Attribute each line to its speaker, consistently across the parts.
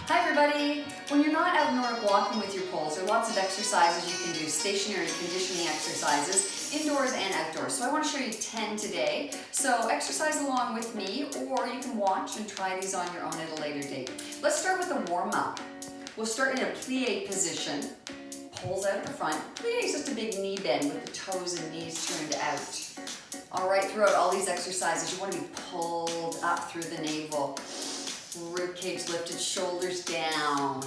Speaker 1: Hi everybody! When you're not out Nordic walking with your poles, there are lots of exercises you can do, stationary conditioning exercises, indoors and outdoors. So I want to show you 10 today. So exercise along with me, or you can watch and try these on your own at a later date. Let's start with a warm-up. We'll start in a plie position, poles out at the front. Plie is just a big knee bend with the toes and knees turned out. All right, throughout all these exercises, you want to be pulled up through the navel. Rib cage lifted, shoulders down.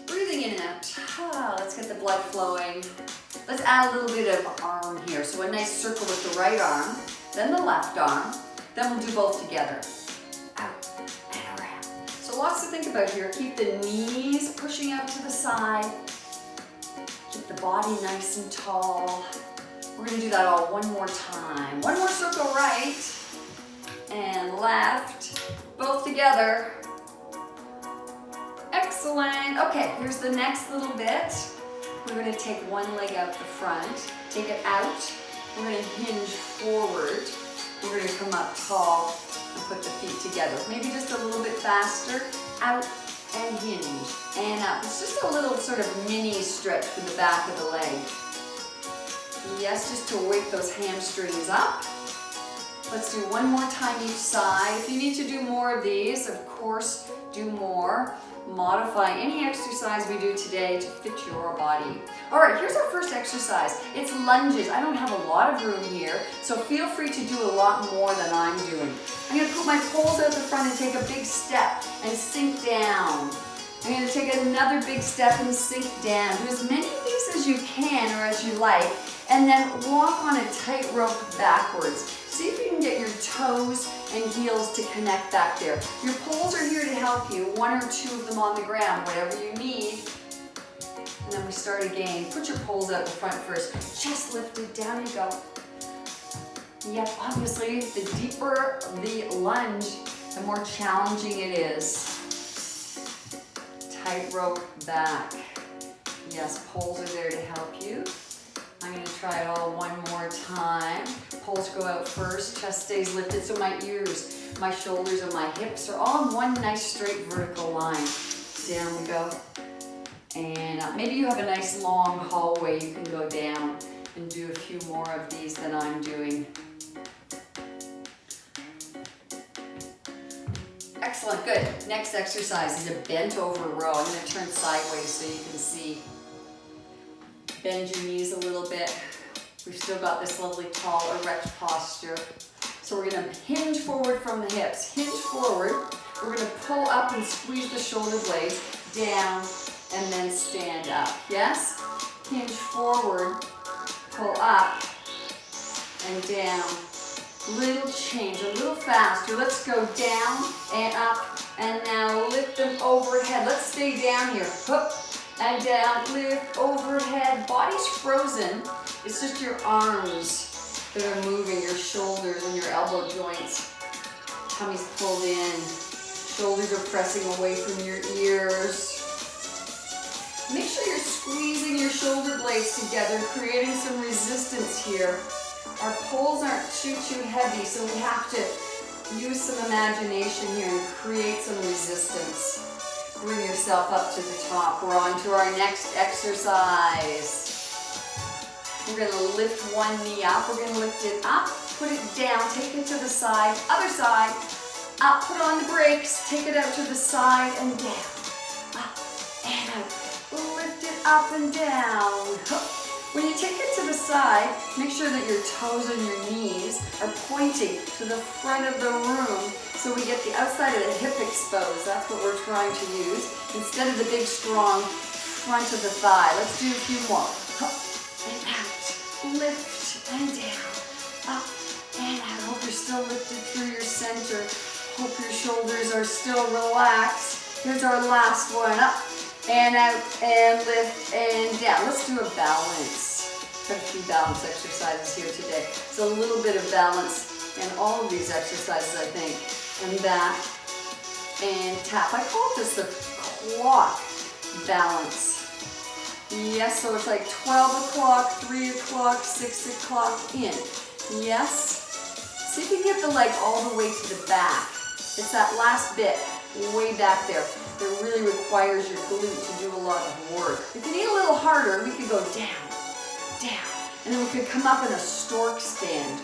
Speaker 1: Breathing in and out. Let's get the blood flowing. Let's add a little bit of arm here. So a nice circle with the right arm, then the left arm. Then we'll do both together. Out and around. So lots to think about here. Keep the knees pushing out to the side. Keep the body nice and tall. We're going to do that all one more time. One more circle right and left. Both together. Excellent. Okay, here's the next little bit. We're going to take one leg out the front, take it out. We're going to hinge forward. We're going to come up tall and put the feet together. Maybe just a little bit faster. Out and hinge and up. It's just a little sort of mini stretch for the back of the leg. Yes, just to wake those hamstrings up. Let's do one more time each side. If you need to do more of these, of course, do more. Modify any exercise we do today to fit your body. All right, here's our first exercise. It's lunges. I don't have a lot of room here, so feel free to do a lot more than I'm doing. I'm going to put my poles out the front and take a big step and sink down. I'm going to take another big step and sink down. Do as many of these as you can or as you like, and then walk on a tightrope backwards. See if you can get your toes and heels to connect back there. Your poles are here to help you, one or two of them on the ground, whatever you need. And then we start again. Put your poles out the front first. Chest lifted, down you go. Yep, obviously, the deeper the lunge, the more challenging it is. Tightrope back. Yes, poles are there to help you. I'm going to try it all one more time. Poles go out first, chest stays lifted, so my ears, my shoulders, and my hips are all in one nice straight vertical line. Down we go. And up. Maybe you have a nice long hallway you can go down and do a few more of these than I'm doing. Excellent, good. Next exercise is a bent over row. I'm going to turn sideways so you can see. Bend your knees a little bit. We've still got this lovely tall, erect posture. So we're going to hinge forward from the hips. Hinge forward. We're going to pull up and squeeze the shoulder blades down and then stand up. Yes? Hinge forward, pull up and down. Little change, a little faster. Let's go down and up and now lift them overhead. Let's stay down here. Hook. And down, lift, overhead, body's frozen. It's just your arms that are moving, your shoulders and your elbow joints. Tummy's pulled in, shoulders are pressing away from your ears. Make sure you're squeezing your shoulder blades together, creating some resistance here. Our poles aren't too heavy, so we have to use some imagination here and create some resistance. Bring yourself up to the top. We're on to our next exercise. We're going to lift one knee up. We're going to lift it up, put it down, take it to the side, other side, up, put on the brakes, take it out to the side and down, up and out. Lift it up and down. When you take it to the side, make sure that your toes and your knees are pointing to the front of the room so we get the outside of the hip exposed. That's what we're trying to use instead of the big, strong front of the thigh. Let's do a few more. Up and out. Lift and down. Up and out. Hope you're still lifted through your center. Hope your shoulders are still relaxed. Here's our last one. Up and out and lift and down. Let's do a balance. Got a few balance exercises here today. So a little bit of balance in all of these exercises, I think. And back and tap. I call this the clock balance. Yes, so it's like 12 o'clock, 3 o'clock, 6 o'clock in. Yes? See if you can get the leg all the way to the back. It's that last bit way back there. that really requires your glute to do a lot of work. If you need a little harder, we could go down, down, and then we could come up in a stork stand.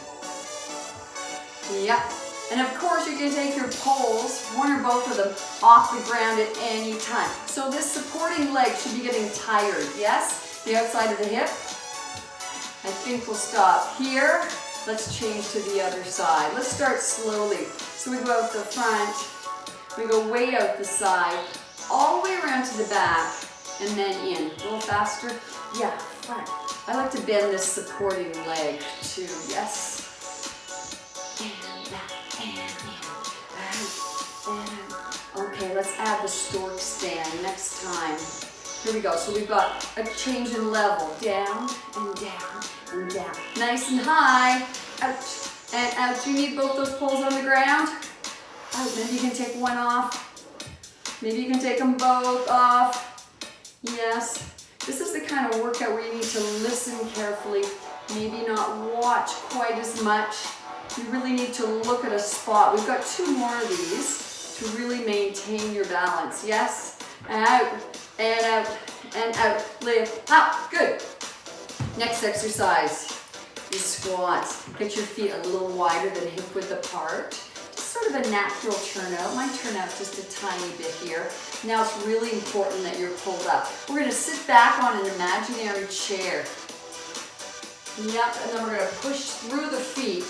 Speaker 1: Yep. And of course, you can take your poles, one or both of them, off the ground at any time. So this supporting leg should be getting tired, yes? The outside of the hip. I think we'll stop here. Let's change to the other side. Let's start slowly. So we go out the front, we go way out the side, all the way around to the back, and then in. A little faster. Yeah, front. I like to bend this supporting leg too, yes? And back. Okay, let's add the stork stand next time. Here we go. So we've got a change in level. Down and down and down. Nice and high. Out and out. You need both those poles on the ground. Out. Maybe you can take one off. Maybe you can take them both off. Yes. This is the kind of workout where you need to listen carefully. Maybe not watch quite as much. You really need to look at a spot. We've got 2 more of these to really maintain your balance. Yes, and out, and out, and out. Lift, up, good. Next exercise is squats. Get your feet a little wider than hip width apart. Just sort of a natural turnout. Mine turn out just a tiny bit here. Now it's really important that you're pulled up. We're gonna sit back on an imaginary chair. Yep, and then we're gonna push through the feet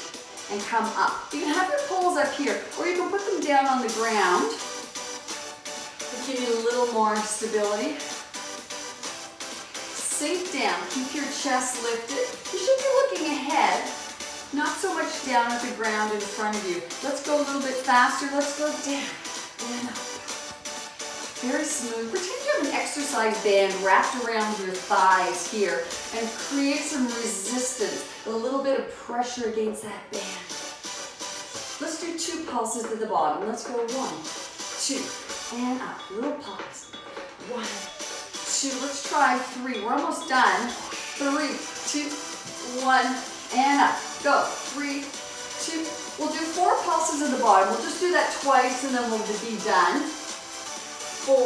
Speaker 1: and come up. You can have your poles up here, or you can put them down on the ground if you need a little more stability. Sink down, keep your chest lifted. You should be looking ahead, not so much down at the ground in front of you. Let's go a little bit faster. Let's go down and up. Very smooth. Pretend you have an exercise band wrapped around your thighs here and create some resistance, a little bit of pressure against that band. Let's do 2 pulses to the bottom. Let's go 1, 2, and up. Little pause. 1, 2. Let's try 3. We're almost done. 3, 2, 1, and up. Go. 3, 2. We'll do 4 pulses at the bottom. We'll just do that twice and then we'll be done. 4,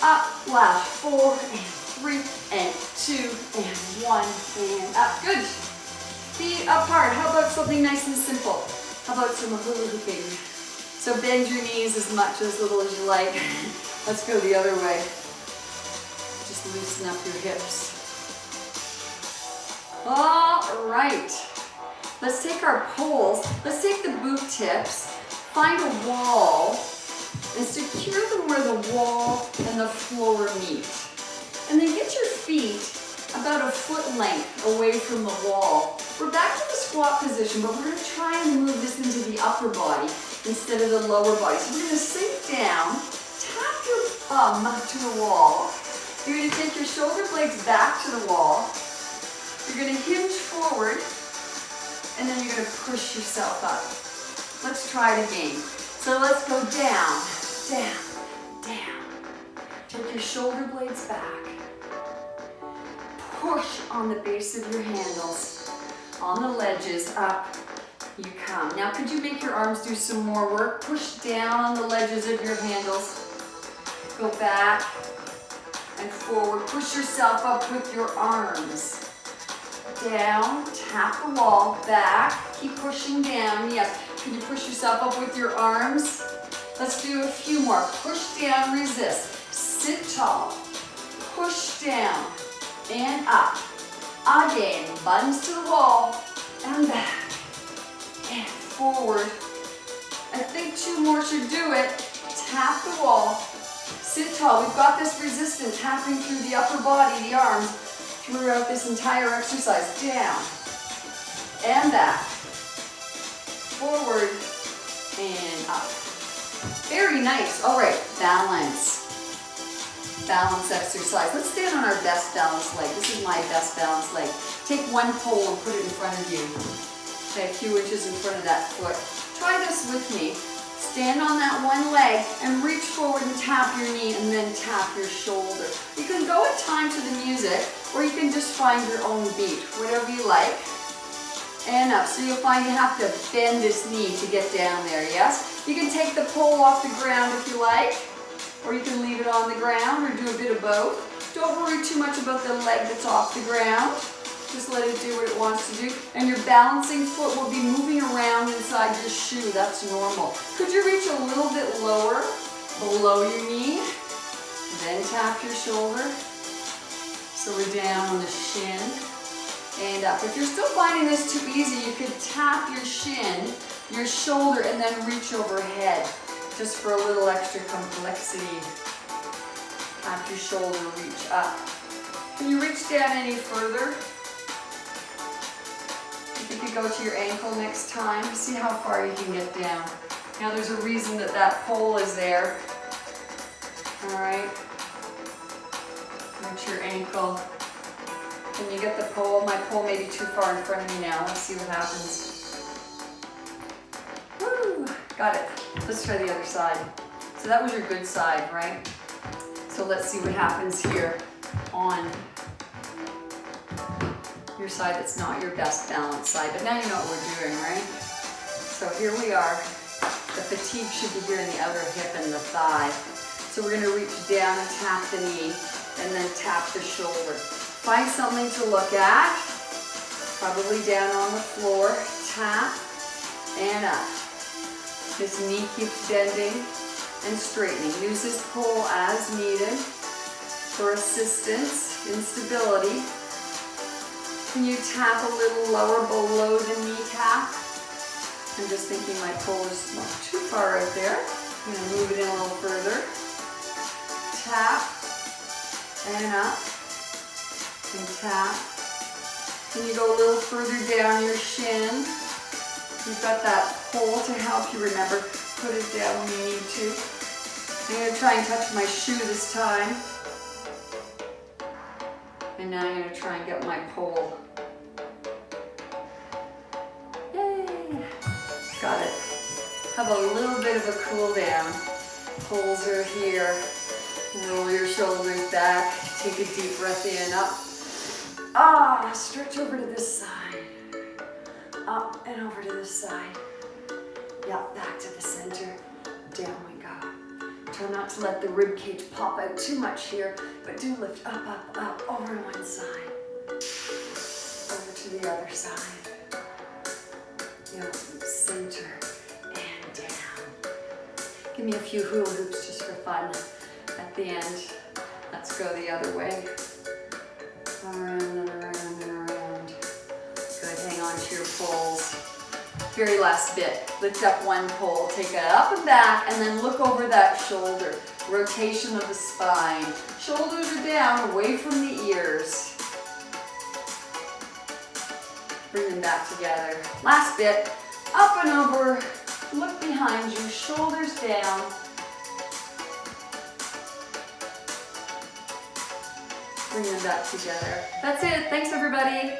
Speaker 1: up, last 4, and 3, and 2, and 1, and up. Good. Feet apart. How about something nice and simple? How about some hula hooping? So bend your knees as much or as little as you like. Let's go the other way. Just loosen up your hips. All right. Let's take our poles. Let's take the boot tips. Find a wall and secure them where the wall and the floor meet. And then get your feet about a foot length away from the wall. We're back to the squat position, but we're going to try and move this into the upper body instead of the lower body. So we're going to sink down, tap your thumb to the wall. You're going to take your shoulder blades back to the wall. You're going to hinge forward, and then you're going to push yourself up. Let's try it again. So let's go down, down, down. Take your shoulder blades back. Push on the base of your handles. On the ledges, up you come. Now could you make your arms do some more work? Push down on the ledges of your handles. Go back and forward. Push yourself up with your arms. Down, tap the wall, back, keep pushing down. Yes, can you push yourself up with your arms? Let's do a few more. Push down, resist. Sit tall, push down, and up. Again, buttons to the wall, and back, and forward. I think 2 more should do it. Tap the wall, sit tall. We've got this resistance happening through the upper body, the arms, throughout this entire exercise. Down, and back, forward, and up. Very nice. All right, balance. Balance exercise. Let's stand on our best balance leg. This is my best balance leg. Take one pole and put it in front of you. Okay, a few inches in front of that foot. Try this with me. Stand on that one leg and reach forward and tap your knee and then tap your shoulder. You can go at time to the music or you can just find your own beat, whatever you like. And up. So you'll find you have to bend this knee to get down there, yes? You can take the pole off the ground if you like. or you can leave it on the ground or do a bit of both. Don't worry too much about the leg that's off the ground. Just let it do what it wants to do. And your balancing foot will be moving around inside your shoe. That's normal. Could you reach a little bit lower, below your knee? Then tap your shoulder. So we're down on the shin and up. If you're still finding this too easy, you could tap your shin, your shoulder, and then reach overhead, just for a little extra complexity. Tap your shoulder, reach up. Can you reach down any further? If you could go to your ankle next time, see how far you can get down. Now there's a reason that that pole is there. All right. Reach your ankle. Can you get the pole? My pole may be too far in front of me now. Let's see what happens. Woo! Got it. Let's try the other side. So that was your good side, right? So let's see what happens here on your side that's not your best balanced side. But now you know what we're doing, right? So here we are. The fatigue should be here in the outer hip and the thigh. So we're going to reach down and tap the knee and then tap the shoulder. Find something to look at. Probably down on the floor. Tap and up. This knee keeps bending and straightening. Use this pole as needed for assistance in stability. Can you tap a little lower below the kneecap? I'm just thinking my pole is not too far out there. I'm going to move it in a little further. Tap and up and tap. Can you go a little further down your shin? You've got that pole to help you. Remember, put it down when you need to. I'm going to try and touch my shoe this time. And now I'm going to try and get my pole. Yay! Got it. Have a little bit of a cool down. Poles are here. Roll your shoulders back. Take a deep breath in, up. Stretch over to this side. Up and over to this side. Yeah, back to the center. Down we go. Try not to let the rib cage pop out too much here, but do lift up, up, up, over to one side. Over to the other side. Yeah, center and down. Give me a few hula hoops just for fun at the end. Let's go the other way. Around and around and around. Good, hang on to your poles. Very last bit. Lift up one pole, take it up and back, and then look over that shoulder. Rotation of the spine. Shoulders are down, away from the ears. Bring them back together. Last bit. Up and over. Look behind you, shoulders down. Bring them back together. That's it. Thanks, everybody.